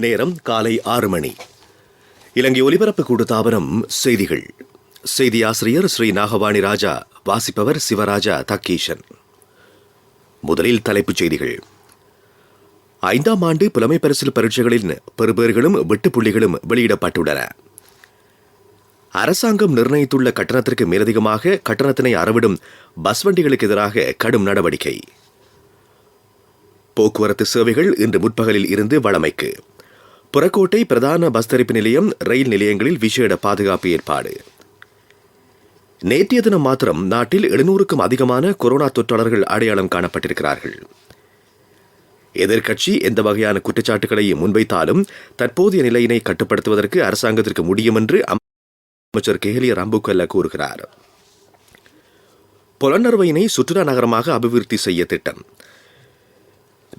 நேரம் காலை 6 மணி. இலங்கை ஒலிபரப்பு கூட்டுத்தாபனம் செய்திகள். செய்தி ஆசிரியர் ஸ்ரீ நாகவாணி ராஜா. வாசிப்பவர் சிவராஜா தக்கீஷன். முதலில் தலைப்புச் செய்திகள். 5ஆம் ஆண்டு புலமை பரிசில் பரீட்சைகளின் பெறுபேறுகளும் வெட்டுப்புள்ளிகளும் வெளியிடப்பட்டுள்ளன. அரசாங்கம் நிர்ணயித்துள்ள கட்டணத்திற்கு மேலதிகமாக கட்டணத்தினை அறவிடும் பஸ் வண்டிகளுக்கு எதிராக கடும் நடவடிக்கை. போக்குவரத்து சேவைகள் இன்று முற்பகலில் இருந்து வழமைக்கு. புறக்கோட்டை பிரதான பஸ் தரிப்பு நிலையம், ரயில் நிலையங்களில் விசேட பாதுகாப்பு ஏற்பாடு. நேற்றைய தினம் மாத்திரம் நாட்டில் 700க்கும் அதிகமான கொரோனா தொற்றாளர்கள் அடையாளம் காணப்பட்டிருக்கிறார்கள். எதிர்க்கட்சி எந்த வகையான குற்றச்சாட்டுகளை முன்வைத்தாலும் தற்போதைய நிலையினை கட்டுப்படுத்துவதற்கு அரசாங்கத்திற்கு முடியும் என்று அமைச்சர் கெஹலிய ரம்புக்கல்ல கூறுகிறார். பொலன்னறுவையினை சுற்றுலா நகரமாக அபிவிருத்தி செய்ய திட்டம்.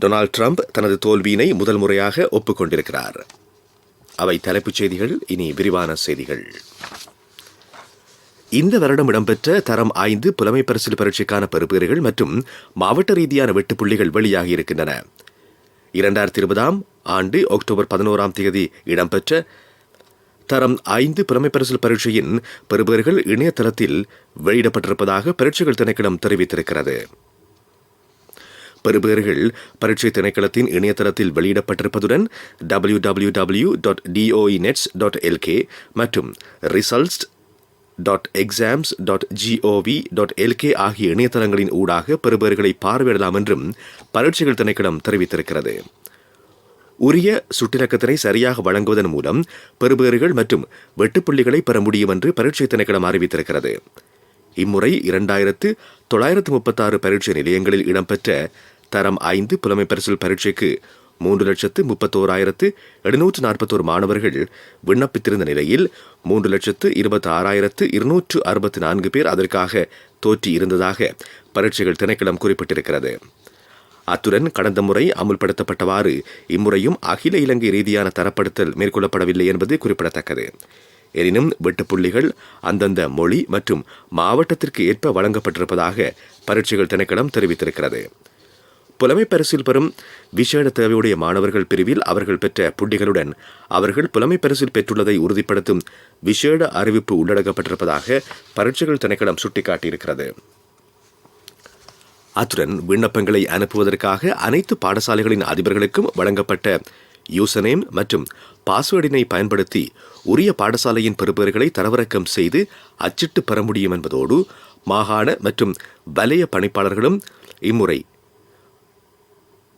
டொனால்ட் ட்ரம்ப் தனது தோல்வியினை முதல் முறையாக ஒப்புக்கொண்டிருக்கிறார். அவை தலைப்புச் செய்திகள். இனி விரிவான செய்திகள். இந்த வருடம் இடம்பெற்ற தரம் 5 புலமை பரிசில் பரீட்சைக்கான பெறுபேறுகள் மற்றும் மாவட்ட ரீதியான வெட்டுப்புள்ளிகள் வெளியாகி இருக்கின்றன. 2020ஆம் ஆண்டு அக்டோபர் 11ஆம் தேதி இடம்பெற்ற தரம் 5 புலமை பரிசில் பரீட்சையின் பெறுபேறுகள் இணையதளத்தில் வெளியிடப்பட்டிருப்பதாக பரீட்சைகள் திணைக்களம் தெரிவித்திருக்கிறது. பெறுபேறுகள் பரீட்சை திணைக்களத்தின் இணையதளத்தில் வெளியிடப்பட்டிருப்பதுடன் www.doenets.lk மற்றும் results.exams.gov.lk ஆகிய இணையதளங்களின் ஊடாக பெறுபேறுகளை பார்வையிடலாம் என்றும் பரீட்சைகள் திணைக்களம் தெரிவித்திருக்கிறது. உரிய சுட்டிலக்கத்தினை சரியாக வழங்குவதன் மூலம் பெறுபேறுகள் மற்றும் வெட்டுப்புள்ளிகளை பெற முடியும் என்று பரீட்சை திணைக்களம் அறிவித்திருக்கிறது. இம்முறை 2936 பரீட்சை நிலையங்களில் இடம்பெற்ற தரம் 5 புலமை பரிசில் பரீட்சைக்கு 3,31,741 மாணவர்கள் விண்ணப்பித்திருந்த நிலையில் 3,26,264 பேர் அதற்காக தோற்றி இருந்ததாக பரீட்சைகள் திணைக்களம் குறிப்பிட்டிருக்கிறது. அத்துடன் கடந்த முறை அமுல்படுத்தப்பட்டவாறு இம்முறையும் அகில இலங்கை ரீதியான தரப்படுத்தல் மேற்கொள்ளப்படவில்லை என்பது குறிப்பிடத்தக்கது. எனினும் வெட்டுப்புள்ளிகள் அந்தந்த மொழி மற்றும் மாவட்டத்திற்கு ஏற்ப வழங்கப்பட்டிருப்பதாக பரீட்சைகள் திணைக்களம் தெரிவித்திருக்கிறது. புலமை பரிசில் பெறும் விசேட தேவையுடைய மாணவர்கள் பிரிவில் அவர்கள் பெற்ற புள்ளிகளுடன் அவர்கள் புலமை பரிசில் பெற்றுள்ளதை உறுதிப்படுத்தும் விசேட அறிவிப்பு உள்ளடக்கப்பட்டிருப்பதாக பரீட்சைகள் திணைக்களம் சுட்டிக்காட்டியிருக்கிறது. அத்துடன் விண்ணப்பங்களை அனுப்புவதற்காக அனைத்து பாடசாலைகளின் அதிபர்களுக்கும் வழங்கப்பட்ட யூசர்நேம் மற்றும் பாஸ்வேர்டினை பயன்படுத்தி உரிய பாடசாலையின் பெறுபேறுகளை தரவிறக்கம் செய்து அச்சிட்டு பெற முடியும் என்பதோடு மாகாண மற்றும் வலய பணிப்பாளர்களும் இம்முறை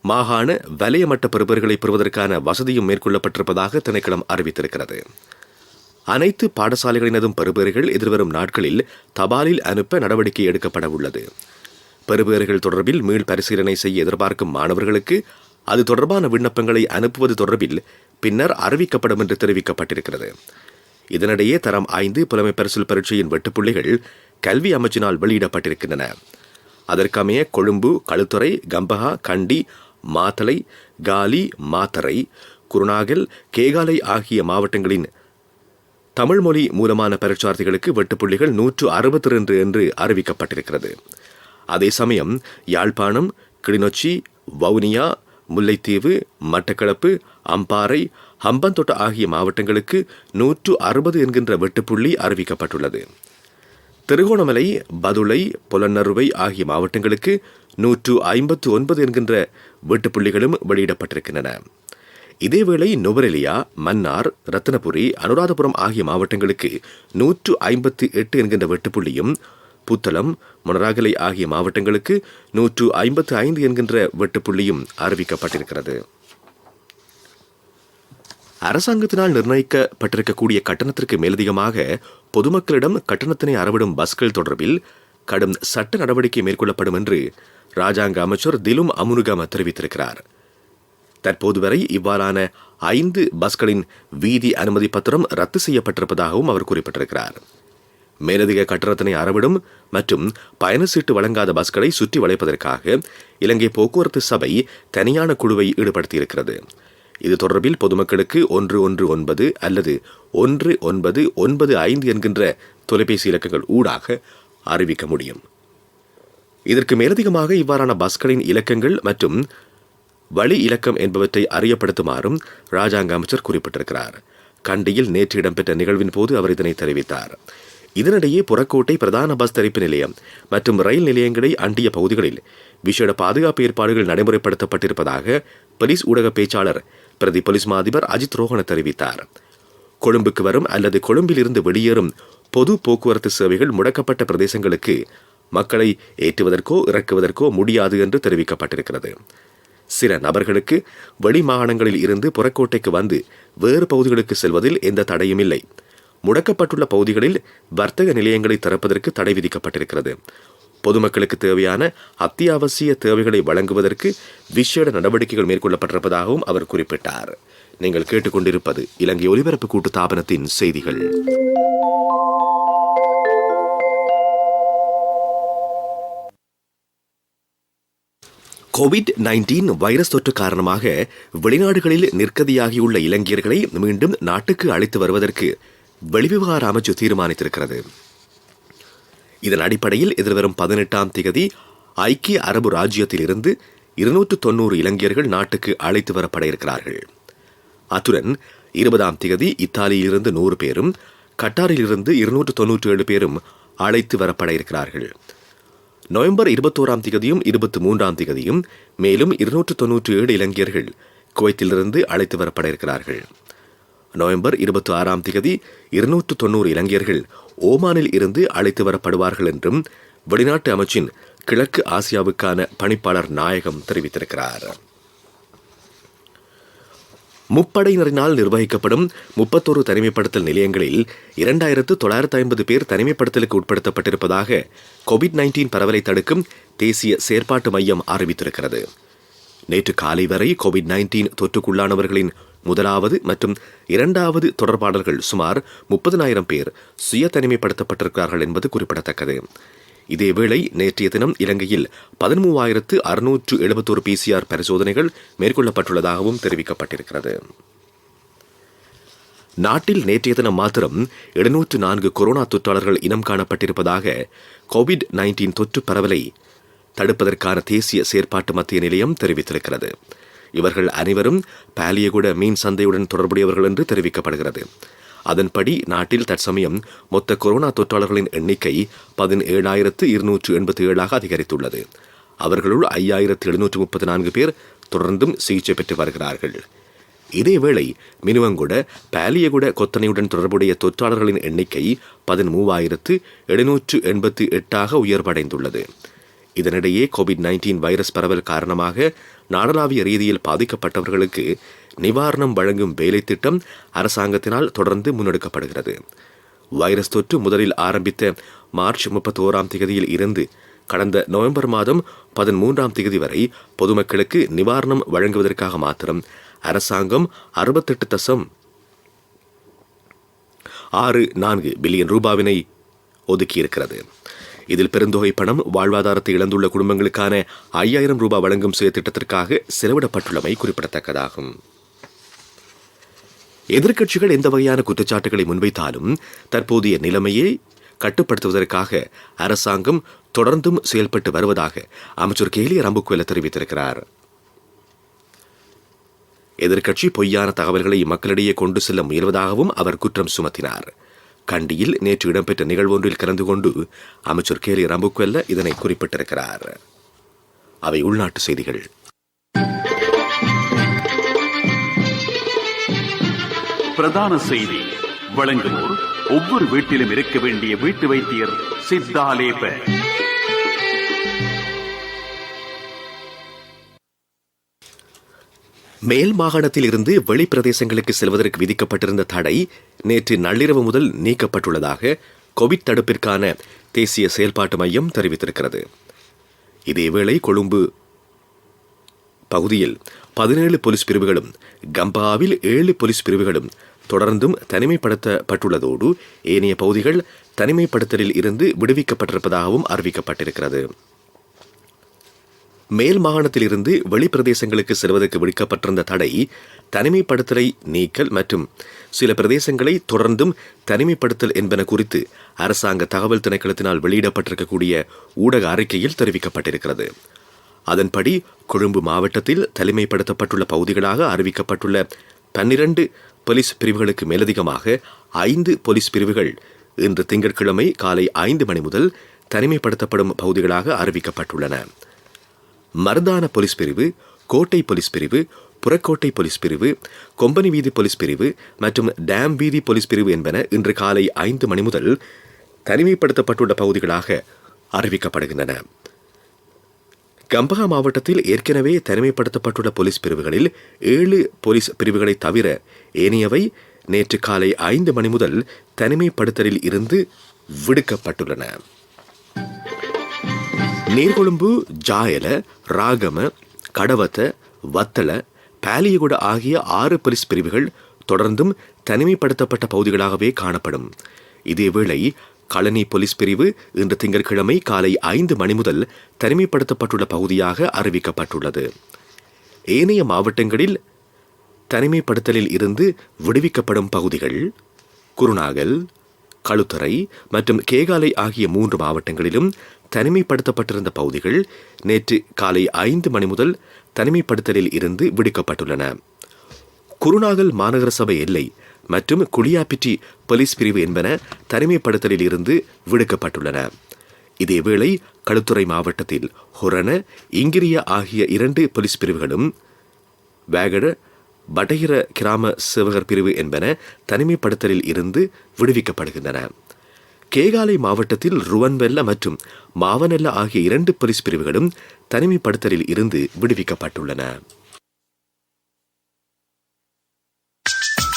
மாகாண வலய மட்ட பெறுபேறுகளை பெறுவதற்கான வசதியும் மேற்கொள்ளப்பட்டிருப்பதாக திணைக்களம் அறிவித்திருக்கிறது. அனைத்து பாடசாலைகளினதும் பெறுபேறுகள் எதிர்வரும் நாட்களில் தபாலில் அனுப்ப நடவடிக்கை எடுக்கப்பட உள்ளது. பெறுபேறுகள் தொடர்பில் மீள் பரிசீலனை செய்ய எதிர்பார்க்கும் மாணவர்களுக்கு அது தொடர்பான விண்ணப்பங்களை அனுப்புவது தொடர்பில் பின்னர் அறிவிக்கப்படும் என்று தெரிவிக்கப்பட்டிருக்கிறது. இதனிடையே தரம் 5 புலமை பரிசில் பரீட்சையின் வெட்டுப்புள்ளிகள் கல்வி அமைச்சினால் வெளியிடப்பட்டிருக்கின்றன. அதற்கமைய கொழும்பு, களுத்துறை, கம்பஹா, கண்டி, மாத்தளை, காலி, மாத்தறை, குருநாகல், கேகாலை ஆகிய மாவட்டங்களின் தமிழ் மொழி மூலமான பரீட்சார்த்திகளுக்கு வெட்டுப்புள்ளிகள் 162 என்று அறிவிக்கப்பட்டிருக்கிறது. அதே சமயம் யாழ்ப்பாணம், கிளிநொச்சி, வவுனியா, முல்லைத்தீவு, மட்டக்களப்பு, அம்பாறை, ஹம்பந்தோட்ட ஆகிய மாவட்டங்களுக்கு 160 என்கின்ற வெட்டுப்புள்ளி அறிவிக்கப்பட்டுள்ளது. திருகோணமலை, பதுளை, பொலன்னறுவை ஆகிய மாவட்டங்களுக்கு 159 என்கின்ற வெட்டுப்புள்ளிகளும் வெளியிடப்பட்டிருக்கின்றன. இதேவேளை நுவரெலியா, மன்னார், ரத்தினபுரி, அனுராதபுரம் ஆகிய மாவட்டங்களுக்கு 158 என்கின்ற வெட்டுப்புள்ளியும், புத்தளம், மொனராகலை ஆகிய மாவட்டங்களுக்கு 155 என்கின்ற வெட்டுப்புள்ளியும் அறிவிக்கப்பட்டிருக்கிறது. அரசாங்கத்தினால் நிர்ணயிக்கப்பட்டிருக்கக்கூடிய கட்டணத்திற்கு மேலதிகமாக பொதுமக்களிடம் கட்டணத்தினை அறவிடும் பஸ்கள் தொடர்பில் கடும் சட்ட நடவடிக்கை மேற்கொள்ளப்படும் என்று ராஜாங்க அமைச்சர் திலும் அமுனுகம தெரிவித்திருக்கிறார். தற்போது வரை இவ்வாறான 5 பஸ்களின் வீதி அனுமதி பத்திரம் ரத்து செய்யப்பட்டிருப்பதாகவும் அவர் குறிப்பிட்டிருக்கிறார். மேலதிக கட்டணத்தினை அறவிடும் மற்றும் பயணச்சீட்டு வழங்காத பஸ்களை சுற்றி வளைப்பதற்காக இலங்கை போக்குவரத்து சபை தனியான குழுவை ஈடுபடுத்தியிருக்கிறது. இது தொடர்பில் பொதுமக்களுக்கு 119 அல்லது 1995 என்கின்ற தொலைபேசி இலக்கங்கள் ஊடாக அறிவிக்க முடியும். இதற்கு மேலதிகமாக இவ்வாறான பஸ்களின் இலக்கங்கள் மற்றும் வழி இலக்கம் என்பவற்றை அறியப்படுத்துமாறும் ராஜாங்க அமைச்சர் குறிப்பிட்டிருக்கிறார். கண்டியில் நேற்று இடம்பெற்ற நிகழ்வின் போது அவர் இதனை தெரிவித்தார். இதனிடையே புறக்கோட்டை பிரதான பஸ் தரிப்பு நிலையம் மற்றும் ரயில் நிலையங்களை அண்டிய பகுதிகளில் விசேட பாதுகாப்பு ஏற்பாடுகள் நடைமுறைப்படுத்தப்பட்டிருப்பதாக போலீஸ் ஊடக பேச்சாளர் பிரதி போலீஸ் மாதிபர் அஜித் ரோஹன தெரிவித்தார். கொழும்புக்கு வரும் அல்லது கொழும்பிலிருந்து வெளியேறும் பொது போக்குவரத்து சேவைகள் முடக்கப்பட்ட பிரதேசங்களுக்கு மக்களை ஏற்றுவதற்கோ இறக்குவதற்கோ முடியாது என்று தெரிவிக்கப்பட்டிருக்கிறது. சில நபர்களுக்கு வெளி மாகாணங்களில் இருந்து புறக்கோட்டைக்கு வந்து வேறு பகுதிகளுக்கு செல்வதில் எந்த தடையும் இல்லை. முடக்கப்பட்டுள்ள பகுதிகளில் வர்த்தக நிலையங்களை திறப்பதற்கு தடை விதிக்கப்பட்டிருக்கிறது. பொதுமக்களுக்கு தேவையான அத்தியாவசிய தேவைகளை வழங்குவதற்கு விசேட நடவடிக்கைகள் மேற்கொள்ளப்பட்டிருப்பதாகவும் அவர் குறிப்பிட்டார். நீங்கள் கேட்டுக்கொண்டிருப்பது இலங்கை ஒலிபரப்பு கூட்டு தாபனத்தின் செய்திகள். கோவிட்-19 வைரஸ் தொற்று காரணமாக வெளிநாடுகளில் நிற்கதியாகியுள்ள இலங்கையர்களை மீண்டும் நாட்டுக்கு அழைத்து வருவதற்கு வெளிவிவகார அமைச்சு தீர்மானித்திருக்கிறது. இதன் அடிப்படையில் எதிர்வரும் 18ஆம் தேதி ஐக்கிய அரபு ராஜ்யத்திலிருந்து 290 இலங்கையர்கள் நாட்டுக்கு அழைத்து வரப்பட இருக்கிறார்கள். அத்துடன் 20ஆம் தேதி இத்தாலியிலிருந்து 100 பேரும் கட்டாரிலிருந்து 297 பேரும் அழைத்து வரப்பட இருக்கிறார்கள். நவம்பர் 21ஆம் தேதியும் 23ஆம் தேதியும் மேலும் 297 இலங்கையர்கள் குவைத்திலிருந்து அழைத்து வரப்பட இருக்கிறார்கள். நவம்பர் 26ஆம் தேதி 290 இலங்கையர்கள் ஓமானில் இருந்து அழைத்து வரப்படுவார்கள் என்றும் வெளிநாட்டு அமைச்சின் கிழக்கு ஆசியாவுக்கான பணிப்பாளர் நாயகம் தெரிவித்திருக்கிறார். முப்படையினரினால் நிர்வகிக்கப்படும் 31 தனிமைப்படுத்தல் நிலையங்களில் 2950 பேர் தனிமைப்படுத்தலுக்கு உட்படுத்தப்பட்டிருப்பதாக கோவிட்-19 பரவலை தடுக்கும் தேசிய செயற்பாட்டு மையம் அறிவித்திருக்கிறது. நேற்று காலை வரை கோவிட்-19 தொற்றுக்குள்ளானவர்களின் முதலாவது மற்றும் இரண்டாவது தொடர்பாளர்கள் சுமார் 30,000 பேர் சுய தனிமைப்படுத்தப்பட்டிருக்கிறார்கள் என்பது குறிப்பிடத்தக்கது. இதேவேளை நேற்றைய தினம் இலங்கையில் 13,671 PCR பரிசோதனைகள் மேற்கொள்ளப்பட்டுள்ளதாகவும் தெரிவிக்கப்பட்டிருக்கிறது. நாட்டில் நேற்றைய தினம் மாத்திரம் 704 கொரோனா தொற்றாளர்கள் இனம் காணப்பட்டிருப்பதாக கோவிட்-19 தொற்று பரவலை தடுப்பதற்கான தேசிய செயற்பாட்டு மத்திய நிலையம் தெரிவித்திருக்கிறது. இவர்கள் அனைவரும் பாலியகுட மீன் சந்தையுடன் தொடர்புடையவர்கள் என்று தெரிவிக்கப்படுகிறது. அதன்படி நாட்டில் தற்சமயம் மொத்த கொரோனா தொற்றாளர்களின் எண்ணிக்கை 17,287 அதிகரித்துள்ளது. அவர்களுள் 5,734 பேர் தொடர்ந்தும் சிகிச்சை பெற்று வருகிறார்கள். இதேவேளை மினுவங்குட பாலியகுட கொத்தனையுடன் தொடர்புடைய தொற்றாளர்களின் எண்ணிக்கை 13,788 உயர்வடைந்துள்ளது. இதனிடையே கோவிட்-19 வைரஸ் பரவல் காரணமாக நாடளாவிய ரீதியில் பாதிக்கப்பட்டவர்களுக்கு நிவாரணம் வழங்கும் வேலை திட்டம் அரசாங்கத்தினால் தொடர்ந்து முன்னெடுக்கப்படுகிறது. வைரஸ் தொற்று முதலில் ஆரம்பித்த மார்ச் 31ஆம் தேதியில் இருந்து கடந்த நவம்பர் மாதம் 13ஆம் தேதி வரை பொதுமக்களுக்கு நிவாரணம் வழங்குவதற்காக மாத்திரம் அரசாங்கம் 68.64 பில்லியன் ரூபாவினை ஒதுக்கியிருக்கிறது. இதில் பெருந்தொகை பணம் வாழ்வாதாரத்தை இழந்துள்ள குடும்பங்களுக்கான 5,000 ரூபாய் வழங்கும் திட்டத்திற்காக செலவிடப்பட்டுள்ளமை குறிப்பிடத்தக்கதாகும். எதிர்க்கட்சிகள் எந்த வகையான குற்றச்சாட்டுகளை முன்வைத்தாலும் தற்போதைய நிலைமையை கட்டுப்படுத்துவதற்காக அரசாங்கம் தொடர்ந்தும் செயல்பட்டு வருவதாக அமைச்சர் கேலிய ரம்புக்வெல தெரிவித்திருக்கிறார். எதிர்க்கட்சி பொய்யான தகவல்களை மக்களிடையே கொண்டு செல்ல முயல்வதாகவும் அவர் குற்றம் சுமத்தினார். கண்டியில் நேற்று இடம்பெற்ற நிகழ்வொன்றில் கலந்து கொண்டு அமைச்சர் கேலிய ரம்புக்வெல்ல இதனை குறிப்பிட்டிருக்கிறார். அவை உள்நாட்டு செய்திகள். பிரதான செய்தி வழங்குவோர் ஒவ்வொரு வீட்டிலும் இருக்க வேண்டிய வீட்டு வைத்தியர் சித்தாலேப. மேல் மாகாணத்தில் இருந்து வெளிப்பிரதேசங்களுக்கு செல்வதற்கு விதிக்கப்பட்டிருந்த தடை நேற்று நள்ளிரவு முதல் நீக்கப்பட்டுள்ளதாக கோவிட் தடுப்பிற்கான தேசிய செயல்பாட்டு மையம் தெரிவித்திருக்கிறது. இதேவேளை கொழும்பு பகுதியில் 17 போலீஸ் பிரிவுகளும் கம்பாவில் 7 போலீஸ் பிரிவுகளும் தொடர்ந்தும் தனிமைப்படுத்தப்பட்டுள்ளதோடு ஏனைய பகுதிகள் தனிமைப்படுத்தலில் இருந்து விடுவிக்கப்பட்டிருப்பதாகவும் அறிவிக்கப்பட்டிருக்கிறது. மேல் மாகாணத்தில் இருந்து வெளிப்பிரதேசங்களுக்கு செல்வதற்கு விடுக்கப்பட்டிருந்த தடை தனிமைப்படுத்தலை நீக்கல் மற்றும் சில பிரதேசங்களை தொடர்ந்தும் தனிமைப்படுத்தல் என்பன குறித்து அரசாங்க தகவல் திணைக்களத்தினால் வெளியிடப்பட்டிருக்கக்கூடிய ஊடக அறிக்கையில் தெரிவிக்கப்பட்டிருக்கிறது. அதன்படி கொழும்பு மாவட்டத்தில் தனிமைப்படுத்தப்பட்டுள்ள பகுதிகளாக அறிவிக்கப்பட்டுள்ள 12 போலீஸ் பிரிவுகளுக்கு மேலதிகமாக 5 போலீஸ் பிரிவுகள் இன்று திங்கட்கிழமை காலை 5 மணி முதல் தனிமைப்படுத்தப்படும் பகுதிகளாக அறிவிக்கப்பட்டுள்ளன. மருதான போலீஸ் பிரிவு, கோட்டை போலீஸ் பிரிவு, புறக்கோட்டை போலீஸ் பிரிவு, கொம்பனி வீதி போலீஸ் பிரிவு மற்றும் டேம் வீதி போலீஸ் பிரிவு என்பன இன்று காலை 5 மணி முதல் தனிமைப்படுத்தப்பட்டுள்ள பகுதிகளாக அறிவிக்கப்படுகின்றன. கம்பஹா மாவட்டத்தில் ஏற்கனவே தனிமைப்படுத்தப்பட்டுள்ள போலீஸ் பிரிவுகளில் 7 போலீஸ் பிரிவுகளை தவிர ஏனையவை நேற்று காலை 5 மணி முதல் தனிமைப்படுத்தலில் இருந்து விடுக்கப்பட்டுள்ளன. நீர்கொழும்பு, ஜாயல, ராகம, கடவத்த, வத்தள, பாலியகுட ஆகிய 6 போலீஸ் பிரிவுகள் தொடர்ந்தும் தனிமைப்படுத்தப்பட்ட பகுதிகளாகவே காணப்படும். இதேவேளை களனி போலீஸ் பிரிவு இன்று திங்கட்கிழமை காலை 5 மணி முதல் தனிமைப்படுத்தப்பட்டுள்ள பகுதியாக அறிவிக்கப்பட்டுள்ளது. ஏனைய மாவட்டங்களில் தனிமைப்படுத்தலில் இருந்து விடுவிக்கப்படும் பகுதிகள் குருநாகல், களுத்துறை மற்றும் கேகாலை ஆகிய 3 மாவட்டங்களிலும் தனிமைப்படுத்தப்பட்டிருந்த பகுதிகள் நேற்று காலை 5 மணி முதல் தனிமைப்படுத்தலில் இருந்து விடுவிக்கப்பட்டுள்ளன. குருநாகல் மாநகர சபை எல்லை மற்றும் குளியாப்பிட்டி போலீஸ் பிரிவு என்பன தனிமைப்படுத்தலில் இருந்து விடுவிக்கப்பட்டுள்ளன. இதேவேளை களுத்துறை மாவட்டத்தில் ஹொரண, இங்கிரிய ஆகிய 2 போலீஸ் பிரிவுகளும் வேகட, படகிர கிராம சேவகர் பிரிவு என்பன தனிமைப்படுத்தலில் இருந்து விடுவிக்கப்படுகின்றன. கேகாலை மாவட்டத்தில் ருவன்வெல்ல மற்றும் மாவனெல்ல ஆகிய 2 போலீஸ் பிரிவுகளும் தனிமைப்படுத்தலில் இருந்து விடுவிக்கப்பட்டுள்ளன.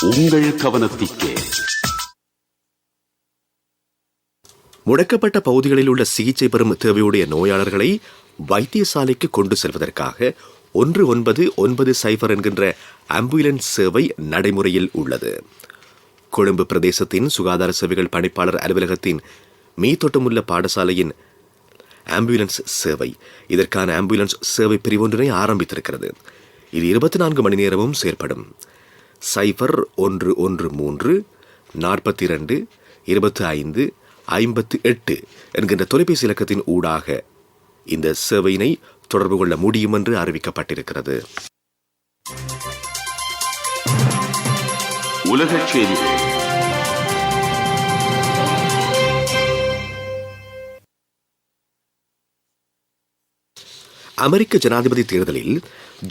உங்கள் கவனத்திற்கு முடக்கப்பட்ட பகுதிகளில் உள்ள சிகிச்சை பெறும் தேவையுடைய நோயாளர்களை வைத்தியசாலைக்கு கொண்டு செல்வதற்காக 1990 என்கின்ற ஆம்புலன்ஸ் சேவை நடைமுறையில் உள்ளது. கொழும்பு பிரதேசத்தின் சுகாதார சேவைகள் பணிப்பாளர் அலுவலகத்தின் மீத்தொட்டமுள்ள பாடசாலையின் ஆம்புலன்ஸ் சேவை இதற்கான ஆம்புலன்ஸ் சேவை பிரிவொன்றினை ஆரம்பித்திருக்கிறது. இது 24 மணி நேரமும் செயற்படும். 0113 42 25 58 என்கின்ற தொலைபேசி இலக்கத்தின் ஊடாக இந்த சேவையினை தொடர்பு கொள்ள முடியும் என்று அறிவிக்கப்பட்டிருக்கிறது. உலகச் செய்திகள். அமெரிக்க ஜனாதிபதி தேர்தலில்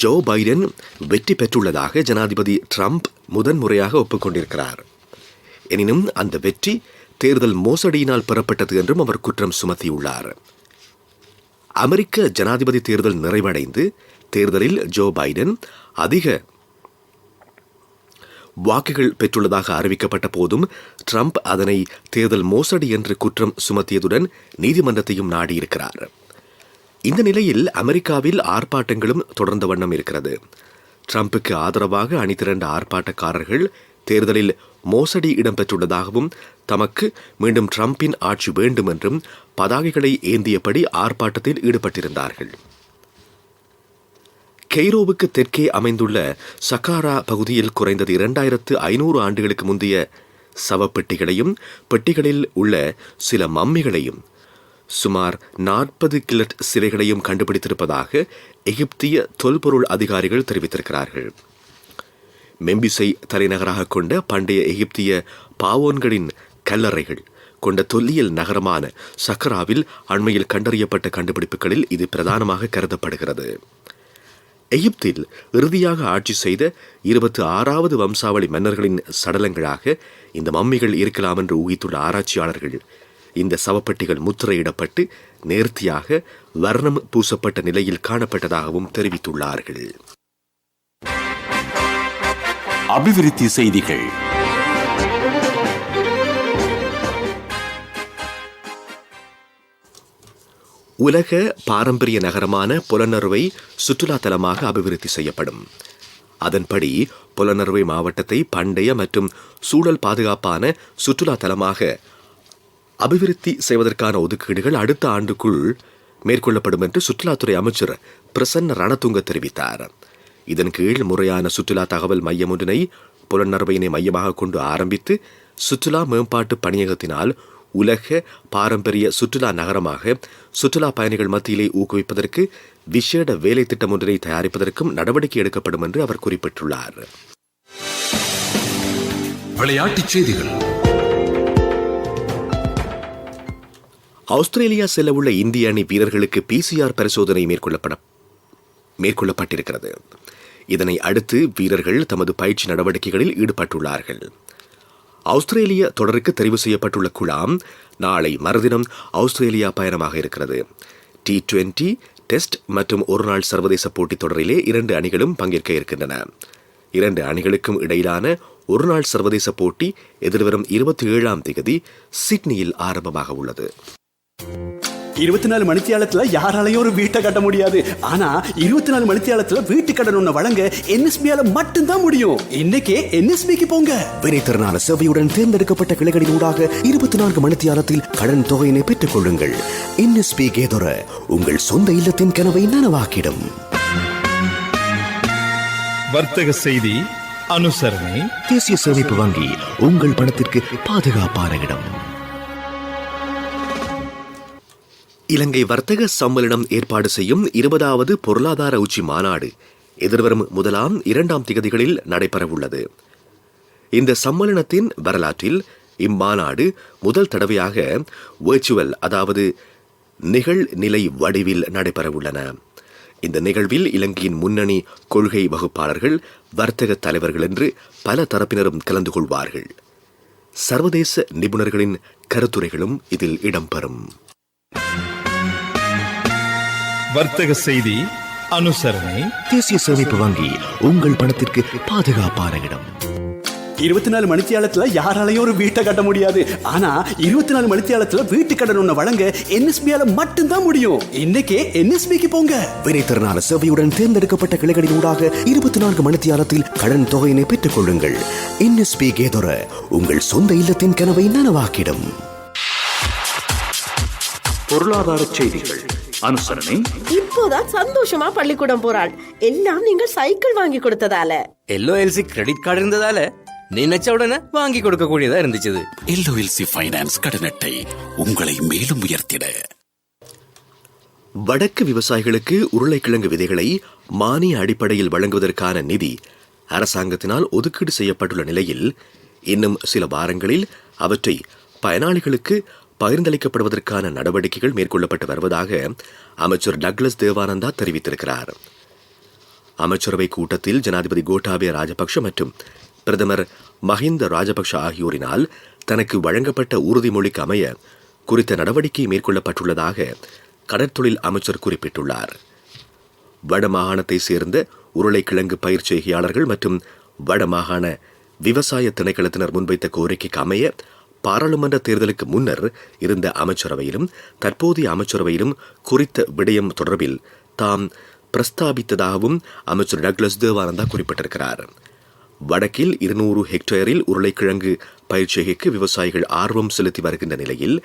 ஜோ பைடன் வெற்றி பெற்றுள்ளதாக ஜனாதிபதி ட்ரம்ப் முதன்முறையாக ஒப்புக்கொண்டிருக்கிறார். எனினும் அந்த வெற்றி தேர்தல் மோசடியினால் பெறப்பட்டது என்றும் அவர் குற்றம் சுமத்தியுள்ளார். அமெரிக்க ஜனாதிபதி தேர்தல் நிறைவடைந்து தேர்தலில் ஜோ பைடன் அதிக வாக்குகள் பெற்றுள்ளதாக அறிவிக்கப்பட்ட போதும் ட்ரம்ப் அதனை தேர்தல் மோசடி என்று குற்றம் சுமத்தியதுடன் நீதிமன்றத்தையும் நாடியிருக்கிறார். இந்த நிலையில் அமெரிக்காவில் ஆர்ப்பாட்டங்களும் தொடர்ந்த வண்ணம் இருக்கிறது. ட்ரம்புக்கு ஆதரவாக அணிதிரண்ட ஆர்ப்பாட்டக்காரர்கள் தேர்தலில் மோசடி இடம்பெற்றுள்ளதாகவும் தமக்கு மீண்டும் ட்ரம்பின் ஆட்சி வேண்டும் என்றும் பதாகைகளை ஏந்தியபடி ஆர்ப்பாட்டத்தில் ஈடுபட்டிருந்தார்கள். கெய்ரோவுக்கு தெற்கே அமைந்துள்ள சக்காரா பகுதியில் குறைந்தது 2500 ஆண்டுகளுக்கு முந்தைய சவப்பெட்டிகளையும் பெட்டிகளில் உள்ள சில மம்மிகளையும் சுமார் 40 கிலட் சிலைகளையும் கண்டுபிடித்திருப்பதாக எகிப்திய தொல்பொருள் அதிகாரிகள் தெரிவித்திருக்கிறார்கள். மெம்பிஸை தலைநகராக கொண்ட பண்டைய எகிப்திய பாவோன்களின் கல்லறைகள் கொண்ட தொல்லியல் நகரமான சக்கராவில் அண்மையில் கண்டறியப்பட்ட கண்டுபிடிப்புகளில் இது பிரதானமாக கருதப்படுகிறது. எகிப்தில் இறுதியாக ஆட்சி செய்த 26வது வம்சாவளி மன்னர்களின் சடலங்களாக இந்த மம்மிகள் இருக்கலாம் என்று ஊகித்துள்ள ஆராய்ச்சியாளர்கள் இந்த சவப்பெட்டிகள் முத்திரையிடப்பட்டு நேர்த்தியாக வர்ணம் பூசப்பட்ட நிலையில் காணப்பட்டதாகவும் தெரிவித்துள்ளார்கள். அபிவிருத்தி செய்திகள். உலக பாரம்பரிய நகரமான புலனறுவை சுற்றுலா தலமாக அபிவிருத்தி செய்யப்படும். அதன்படி புலனறுவை மாவட்டத்தை பண்டைய மற்றும் சூழல் பாதுகாப்பான சுற்றுலா தலமாக அபிவிருத்தி செய்வதற்கான ஒதுக்கீடுகள் அடுத்த ஆண்டுக்குள் மேற்கொள்ளப்படும் என்று சுற்றுலாத்துறை அமைச்சர் பிரசன்ன ரணதுங்க தெரிவித்தார். இதன் கீழ் முறையான சுற்றுலா தகவல் மையம் ஒன்றினை புலனறுவையினை மையமாக கொண்டு ஆரம்பித்து சுற்றுலா மேம்பாட்டு பணியகத்தினால் உலக பாரம்பரிய சுற்றுலா நகரமாக சுற்றுலா பயணிகள் மத்தியிலே ஊக்குவிப்பதற்கு விசேட வேலை திட்டம் ஒன்றை தயாரிப்பதற்கும் நடவடிக்கை எடுக்கப்படும் என்று அவர் குறிப்பிட்டுள்ளார். விளையாட்டுச் செய்திகள். ஆஸ்திரேலியா செல்ல உள்ள இந்திய அணி வீரர்களுக்கு PCR பரிசோதனை மேற்கொள்ளப்பட்டிருக்கிறது. இதனை அடுத்து வீரர்கள் தமது பயிற்சி நடவடிக்கைகளில் ஈடுபட்டுள்ளார்கள். ஆஸ்திரேலிய தொடருக்கு தெரிவு செய்யப்பட்டுள்ள குழாம் நாளை மறுதினம் ஆஸ்திரேலியா பயணமாக இருக்கிறது. T20 டெஸ்ட் மற்றும் ஒருநாள் சர்வதேச போட்டித் தொடரிலே 2 அணிகளும் பங்கேற்க இருக்கின்றன. 2 அணிகளுக்கும் இடையிலான ஒருநாள் சர்வதேச போட்டி எதிர்வரும் 27ஆம் தேதி சிட்னியில் ஆரம்பமாக உள்ளது. 24 மணித்தியாலத்துல யாராலையும் ஒரு வீட்டை கட்ட முடியாது. ஆனா 24 மணித்தியாலத்துல வீட்டு கடன் ஒண்ணு வழங்க NSBயால மட்டும்தான் முடியும். இன்னைக்கே NSBக்கு போங்க. வினைத்திறனான சேவையுடன் தேர்ந்தெடுக்கப்பட்ட கிளைகளின் ஊடாக 24 மணித்தியாலத்தில் கடன் தொகையினை பெற்றுக் கொள்ளுங்கள். NSB கேதொர உங்கள் சொந்த இல்லத்தின் கனவை நனவாக்கிடும். வர்த்தக செய்தி அனுசரணை. தேசிய சேமிப்பு வங்கி உங்கள் பணத்திற்கு பாதுகாப்பான இடம். இலங்கை வர்த்தக சம்மேளனம் ஏற்பாடு செய்யும் 20வது பொருளாதார உச்சி மாநாடு எதிர்வரும் 1ஆம் 2ஆம் திகதிகளில் நடைபெறவுள்ளது. இந்த சம்மேளனத்தின் வரலாற்றில் இம்மாநாடு முதல் தடவையாக வெர்ச்சுவல், அதாவது நிகழ்நிலை வடிவில் நடைபெறவுள்ளன. இந்த நிகழ்வில் இலங்கையின் முன்னணி கொள்கை வகுப்பாளர்கள், வர்த்தக தலைவர்கள் என்று பல தரப்பினரும் கலந்து கொள்வார்கள். சர்வதேச நிபுணர்களின் கருத்துரைகளும் இதில் இடம்பெறும். வர்த்தக செய்தி அனுசரணை. தேசிய சேமிப்பு வங்கி உங்கள் பணத்திற்கு பாதுகாப்பான இடம். 24 மணித்தியாலத்துல யாராலையும் ஒரு வீட்டை கட்ட முடியாது. ஆனா 24 மணித்தியாலத்துல வீட்டு கடன் ஒண்ணு வழங்க NSBயால மட்டும்தான் முடியும். இன்னைக்கே NSBக்கு போங்க. வினைத்திறனான சேவையுடன் தேர்ந்தெடுக்கப்பட்ட கிளைகளின் ஊடாக 24 மணித்தியாலத்தில் கடன் தொகையினை பெற்றுக் கொள்ளுங்கள். NSB கேதொர உங்கள் சொந்த இல்லத்தின் கனவை நனவாக்கிடும். பொருளாதார செய்திகள் அனுசரணை. இப்போதான் சந்தோஷமா பள்ளிக்கூடம் போறாள். எல்லாம் நீங்கள் சைக்கிள் வாங்கி கொடுத்ததால. LOLC கிரெடிட் கார்டு இருந்ததால நினைச்ச உடனே வாங்கி கொடுக்க கூடியதா இருந்துச்சு. LOLC ஃபைனான்ஸ் கடன் அட்டை உங்களை மேலும் உயர்த்திட. வடக்கு விவசாயிகளுக்கு உருளைக்கிழங்கு விதைகளை மானிய அடிப்படையில் வழங்குவதற்கான நிதி அரசாங்கத்தினால் ஒதுக்கீடு செய்யப்பட்டுள்ள நிலையில் இன்னும் சில வாரங்களில் அவற்றை பயனாளிகளுக்கு பகிர்ந்தளிக்கப்படுவதற்கான நடவடிக்கைகள் மேற்கொள்ளப்பட்டு வருவதாக அமைச்சர் டக்ளஸ் தேவானந்தா தெரிவித்திருக்கிறார். அமைச்சரவை கூட்டத்தில் ஜனாதிபதி கோட்டாபய ராஜபக்ஷ மற்றும் பிரதமர் மஹிந்த ராஜபக்ஷ ஆகியோரினால் தனக்கு வழங்கப்பட்ட உறுதிமொழிக்கு அமைய குறித்த நடவடிக்கை மேற்கொள்ளப்பட்டுள்ளதாக கடற்தொழில் அமைச்சர் குறிப்பிட்டுள்ளார். வடமாகாணத்தை சேர்ந்த உருளைக்கிழங்கு பயிர் செய்கையாளர்கள் மற்றும் வடமாகாண விவசாய திணைக்களத்தினர் முன்வைத்த கோரிக்கைக்கு அமைய பாராளுமன்ற தேர்தலுக்கு முன்னர் இருந்த அமைச்சரவையிலும் தற்போதைய அமைச்சரவையிலும் குறித்த விடயம் தொடர்பில் தாம் பிரஸ்தாபித்ததாகவும் அமைச்சர் டக்ளஸ் தேவானந்தா குறிப்பிட்டிருக்கிறார். வடக்கில் 200 ஹெக்டேரில் உருளைக்கிழங்கு பயிர்ச்செய்கைக்கு விவசாயிகள் ஆர்வம் செலுத்தி வருகின்ற நிலையில்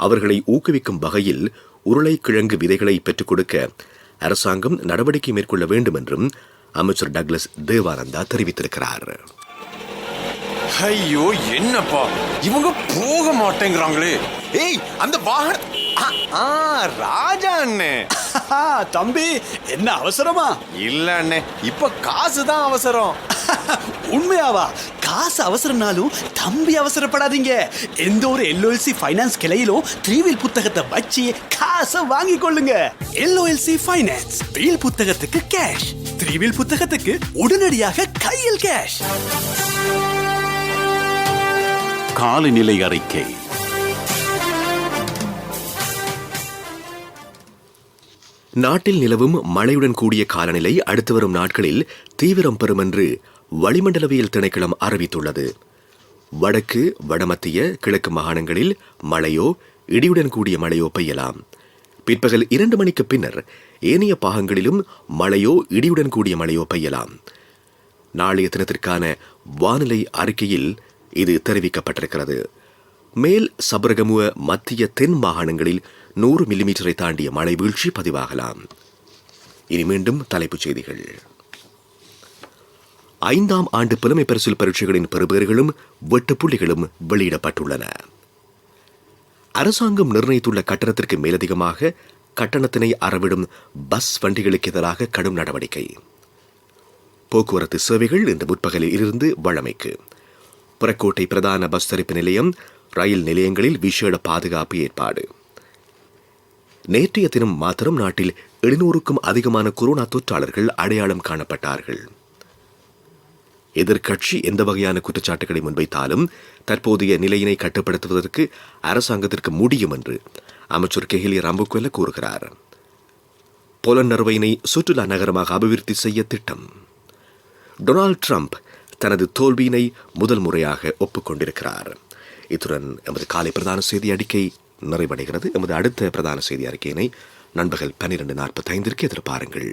அவர்களை ஊக்குவிக்கும் வகையில் உருளைக்கிழங்கு விதைகளை பெற்றுக் கொடுக்க அரசாங்கம் நடவடிக்கை மேற்கொள்ள வேண்டும் என்றும் அமைச்சர் டக்ளஸ் தேவானந்தா தெரிவித்திருக்கிறார். ஐயோ, என்னப்பா இவங்க போக மாட்டேங்கிறாங்களே. ஏய், அந்த வாகனம் ராஜா அண்ணே. தம்பி, என்ன அவசரமா? இல்ல அண்ணே, இப்ப காசு தான் அவசரம். உண்மையாவா? காசு அவசரம்னாலும் தம்பி அவசரப்படாதீங்க. எந்த ஒரு LOLC ஃபைனான்ஸ் கிளையிலும் 3 வீல் புத்தகத்தை வச்சு காசை வாங்கி கொள்ளுங்க. LOLC ஃபைனான்ஸ், வீல் புத்தகத்துக்கு கேஷ், 3 வீல் புத்தகத்துக்கு உடனடியாக கையில் கேஷ். காலநிலை அறிக்கை. நாட்டில் நிலவும் மழையுடன் கூடிய காலநிலை அடுத்து வரும் நாட்களில் தீவிரம் பெறும் என்று வளிமண்டலவியல் திணைக்களம் அறிவித்துள்ளது. வடக்கு, வடமத்திய, கிழக்கு மாகாணங்களில் மழையோ இடியுடன் கூடிய மழையோ பெய்யலாம். பிற்பகல் 2 மணிக்கு பின்னர் ஏனைய பாகங்களிலும் மழையோ இடியுடன் கூடிய மழையோ பெய்யலாம். நாளைய தினத்திற்கான வானிலை அறிக்கையில் இது தெரிவிக்கப்பட்டிருக்கிறது. மேல் சபரகமுவ மத்திய தென் மாகாணங்களில் 100 மில்லிமீட்டரை தாண்டிய மழை வீழ்ச்சி பதிவாகலாம். இனி மீண்டும் தலைப்புச் செய்திகள். 5ஆம் ஆண்டு புலமை பரிசில் பரீட்சைகளின் பெறுபேறுகளும் வெட்டுப்புள்ளிகளும் வெளியிடப்பட்டுள்ளன. அரசாங்கம் நிர்ணயித்துள்ள கட்டணத்திற்கு மேலதிகமாக கட்டணத்தினை அறவிடும் பஸ் வண்டிகளுக்கு எதிராக கடும் நடவடிக்கை. போக்குவரத்து சேவைகள் இன்று முற்பகலில் இருந்து வழமைக்கு. புறக்கோட்டை பிரதான பஸ் தரிப்பு நிலையம், ரயில் நிலையங்களில் விசேட பாதுகாப்பு ஏற்பாடு. நேற்றைய தினம் மாத்திரம் நாட்டில் 700க்கும் அதிகமான கொரோனா தொற்றாளர்கள் அடையாளம் காணப்பட்டார்கள். எதிர்க்கட்சி எந்த வகையான குற்றச்சாட்டுகளை முன்வைத்தாலும் தற்போதைய நிலையினை கட்டுப்படுத்துவதற்கு அரசாங்கத்திற்கு முடியும் என்று அமைச்சர் கெஹிலிய ரம்புக்வெல்ல கூறுகிறார். பொலன்னறுவையினை சுற்றுலா நகரமாக அபிவிருத்தி செய்ய திட்டம். டொனால்ட் ட்ரம்ப் தனது தோல்வியினை முதல் முறையாக ஒப்புக்கொண்டிருக்கிறார். இத்துடன் எமது காலை பிரதான செய்தி அறிக்கை நிறைவடைகிறது. எமது அடுத்த பிரதான செய்தி அறிக்கையினை நண்பகல் 12:45 எதிர்பாருங்கள்.